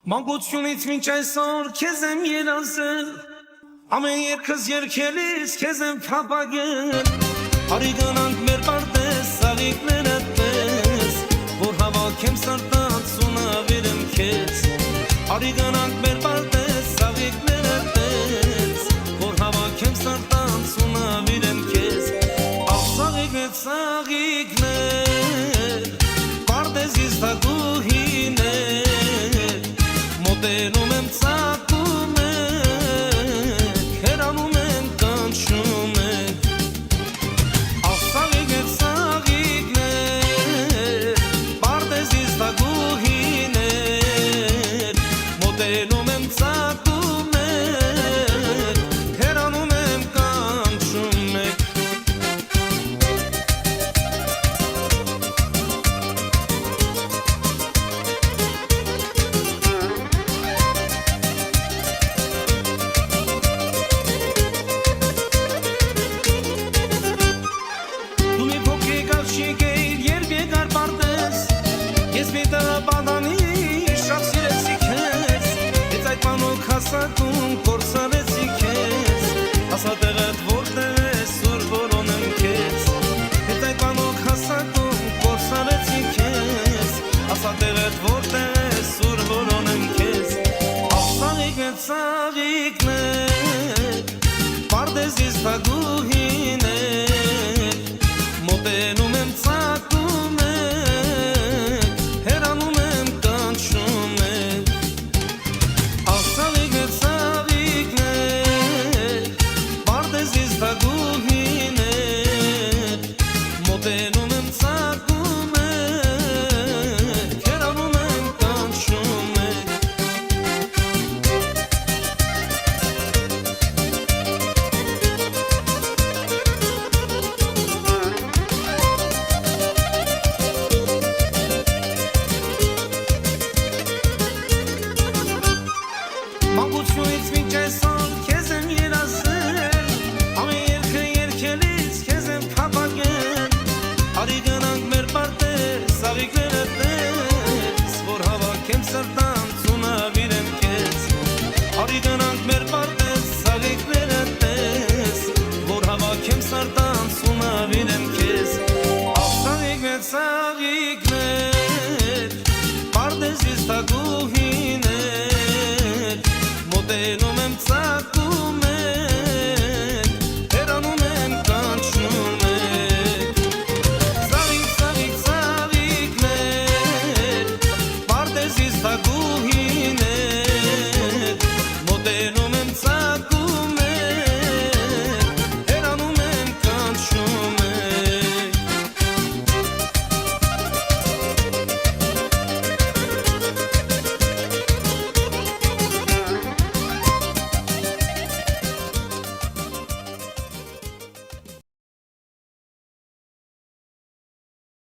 Մանկությունից մինչ այսօր քեզ եմ երազել, ամեն երկս երկելիս քեզ եմ փափագել, արի գնանք մեր պարտեզ սաղիկները պես, որ հավաքեմ սրտանց ու նվիրեմ քեզ, արի գնանք մեր պարտեզ սաղիկները պես, որ հավաքեմ սրտանց ու նվիրեմ քեզ, աղ սաղիկներ սաղիկներ, պարտեզից թագուհիներ, մոտենում եմ ծակում եք, հեռանում եմ կանչում եք, աղ սաղիկներ սաղիկներ, պարտեզից թագուհիներ, մոտենում եմ ծակում եք, հեռանում եմ կանչում եք. Ես մի տղապադանի շատ սիրեցի քեզ, Ես այդ մանոք հասակում կործարեցի քեզ, Ասա տեղդ որտեղ ես որ որոնեմ քեզ, Ես այդ մանոք հասակում կործարեցի քեզ, Ասա տեղդ որտեղ ես որ որոնեմ քեզ, Աղ սաղիկներ սաղիկներ, պարտեզից թագուհիներ, մոտենում եմ ծակում եք, հեռանում եմ կանչում եք, աղ սաղիկներ սաղիկներ, պարտեզից թագուհիներ, մոտենում եմ ծակում եք, հեռանում եմ կանչում եք. Մանկությունից մինչ այսօր քեզ եմ երազել, ամեն երգը երգելիս քեզ եմ փափագել, արի գնանք մեր պարտեզ սաղիկները պես, որ հավաքեմ սրտանց ու նվիրեմ քեզ, արի գնանք մեր պարտեզ սաղիկները պես, որ հավաքեմ սրտանց ու նվիրեմ քեզ, աղ սաղիկներ սաղիկներ